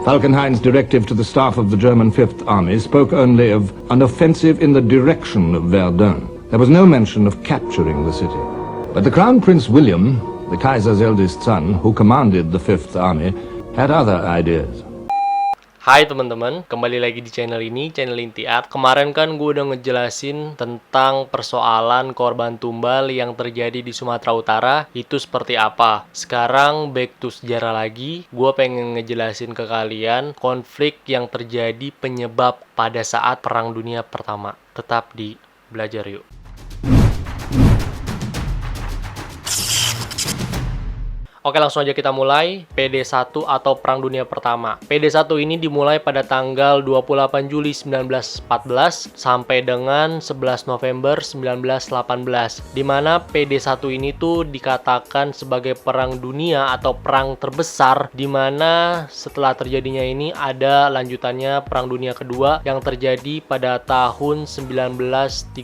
Falkenhayn's directive to the staff of the German Fifth Army spoke only of an offensive in the direction of Verdun. There was no mention of capturing the city. But the Crown Prince William, the Kaiser's eldest son, who commanded the Fifth Army, had other ideas. Hai teman-teman, kembali lagi di channel ini, channel Inti Art. Kemarin kan gue udah ngejelasin tentang persoalan korban tumbal yang terjadi di Sumatera Utara itu seperti apa. Sekarang back to sejarah lagi, gue pengen ngejelasin ke kalian konflik yang terjadi penyebab pada saat Perang Dunia Pertama. Tetap di Belajar Yuk. Oke, langsung aja kita mulai. PD1 atau Perang Dunia Pertama. PD1 ini dimulai pada tanggal 28 Juli 1914 sampai dengan 11 November 1918. Dimana PD1 ini tuh dikatakan sebagai perang dunia atau perang terbesar, dimana setelah terjadinya ini ada lanjutannya Perang Dunia Kedua yang terjadi pada tahun 1939.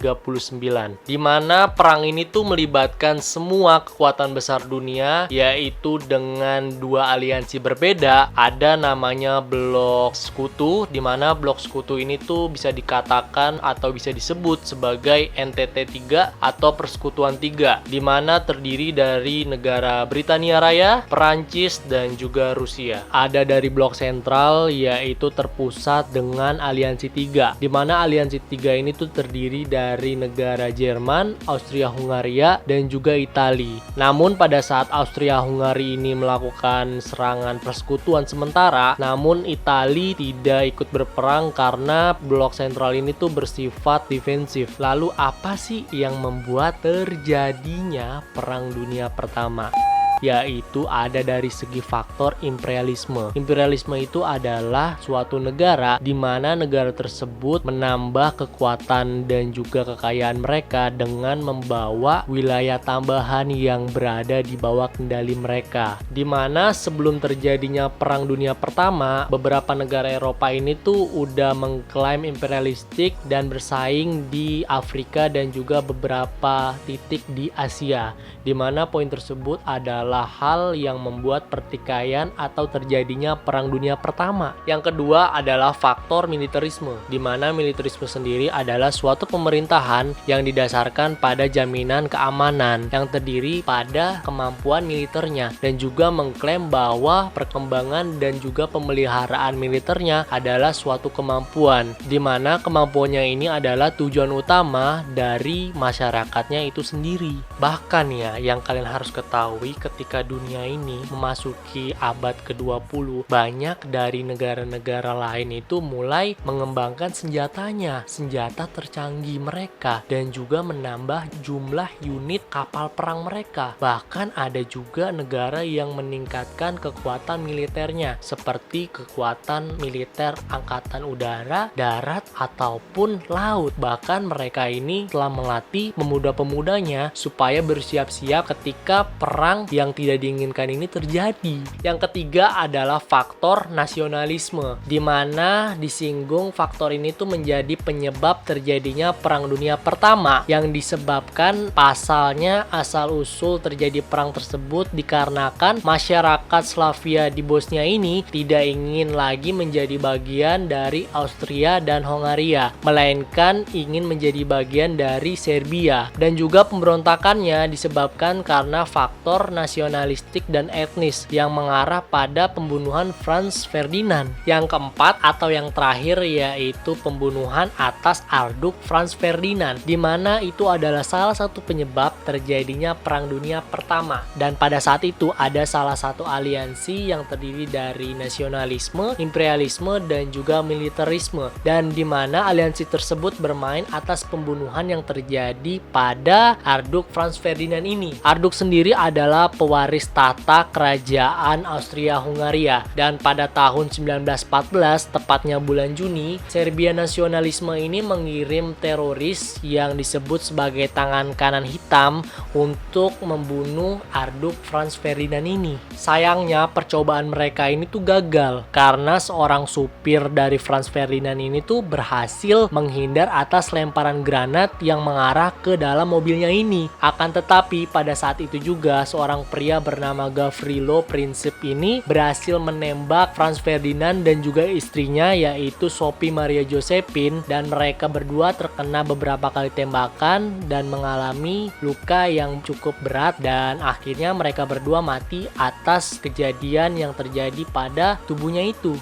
Dimana perang ini tuh melibatkan semua kekuatan besar dunia, yaitu dengan dua aliansi berbeda. Ada namanya Blok Sekutu, di mana Blok Sekutu ini tuh bisa dikatakan atau bisa disebut sebagai NTT 3 atau Persekutuan 3, di mana terdiri dari negara Britania Raya, Perancis, dan juga Rusia. Ada dari Blok Sentral, yaitu terpusat dengan Aliansi 3, di mana Aliansi 3 ini tuh terdiri dari negara Jerman, Austria-Hungaria, dan juga Italia. Namun pada saat Austria-Hungaria ini melakukan serangan persekutuan sementara, namun Italia tidak ikut berperang karena Blok Sentral ini tuh bersifat defensif. Lalu apa sih yang membuat terjadinya Perang Dunia Pertama? Yaitu ada dari segi faktor imperialisme. Imperialisme itu adalah suatu negara di mana negara tersebut menambah kekuatan dan juga kekayaan mereka dengan membawa wilayah tambahan yang berada di bawah kendali mereka. Di mana sebelum terjadinya Perang Dunia Pertama, beberapa negara Eropa ini tuh udah mengklaim imperialistik dan bersaing di Afrika dan juga beberapa titik di Asia. Di mana poin tersebut adalah hal yang membuat pertikaian atau terjadinya Perang Dunia Pertama. Yang kedua adalah faktor militerisme, di mana militerisme sendiri adalah suatu pemerintahan yang didasarkan pada jaminan keamanan yang terdiri pada kemampuan militernya dan juga mengklaim bahwa perkembangan dan juga pemeliharaan militernya adalah suatu kemampuan, di mana kemampuannya ini adalah tujuan utama dari masyarakatnya itu sendiri. Bahkan ya, yang kalian harus ketahui ketika dunia ini memasuki abad ke-20, banyak dari negara-negara lain itu mulai mengembangkan senjatanya, senjata tercanggih mereka, dan juga menambah jumlah unit kapal perang mereka. Bahkan ada juga negara yang meningkatkan kekuatan militernya, seperti kekuatan militer angkatan udara, darat, ataupun laut. Bahkan mereka ini telah melatih pemuda-pemudanya supaya bersiap-siap ketika perang yang tidak diinginkan ini terjadi. Yang ketiga adalah faktor nasionalisme, di mana disinggung faktor ini tuh menjadi penyebab terjadinya Perang Dunia Pertama, yang disebabkan pasalnya asal-usul terjadi perang tersebut dikarenakan masyarakat Slavia di Bosnia ini tidak ingin lagi menjadi bagian dari Austria dan Hongaria, melainkan ingin menjadi bagian dari Serbia. Dan juga pemberontakannya disebabkan karena faktor nasionalistik dan etnis yang mengarah pada pembunuhan Franz Ferdinand. Yang keempat atau yang terakhir yaitu pembunuhan atas Arduk Franz Ferdinand, di mana itu adalah salah satu penyebab terjadinya Perang Dunia Pertama. Dan pada saat itu ada salah satu aliansi yang terdiri dari nasionalisme, imperialisme, dan juga militerisme, dan di mana aliansi tersebut bermain atas pembunuhan yang terjadi pada Arduk Franz Ferdinand ini. Arduk sendiri adalah pewaris tata kerajaan Austria-Hungaria, dan pada tahun 1914, tepatnya bulan Juni, Serbia nasionalisme ini mengirim teroris yang disebut sebagai tangan kanan hitam untuk membunuh Arduk Franz Ferdinand ini. Sayangnya percobaan mereka ini tuh gagal karena seorang supir dari Franz Ferdinand ini tuh berhasil menghindar atas lemparan granat yang mengarah ke dalam mobilnya ini. Akan tetapi pada saat itu juga seorang pria bernama Gavrilo Princip ini berhasil menembak Franz Ferdinand dan juga istrinya yaitu Sophie Maria Josephine, dan mereka berdua terkena beberapa kali tembakan dan mengalami luka yang cukup berat, dan akhirnya mereka berdua mati atas kejadian yang terjadi pada tubuhnya itu.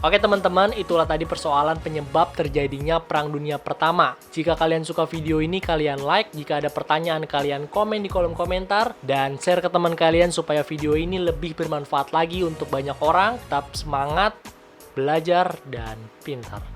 Oke teman-teman, itulah tadi persoalan penyebab terjadinya Perang Dunia Pertama. Jika kalian suka video ini, kalian like. Jika ada pertanyaan, kalian komen di kolom komentar. Dan share ke teman kalian supaya video ini lebih bermanfaat lagi untuk banyak orang. Tetap semangat, belajar, dan pintar.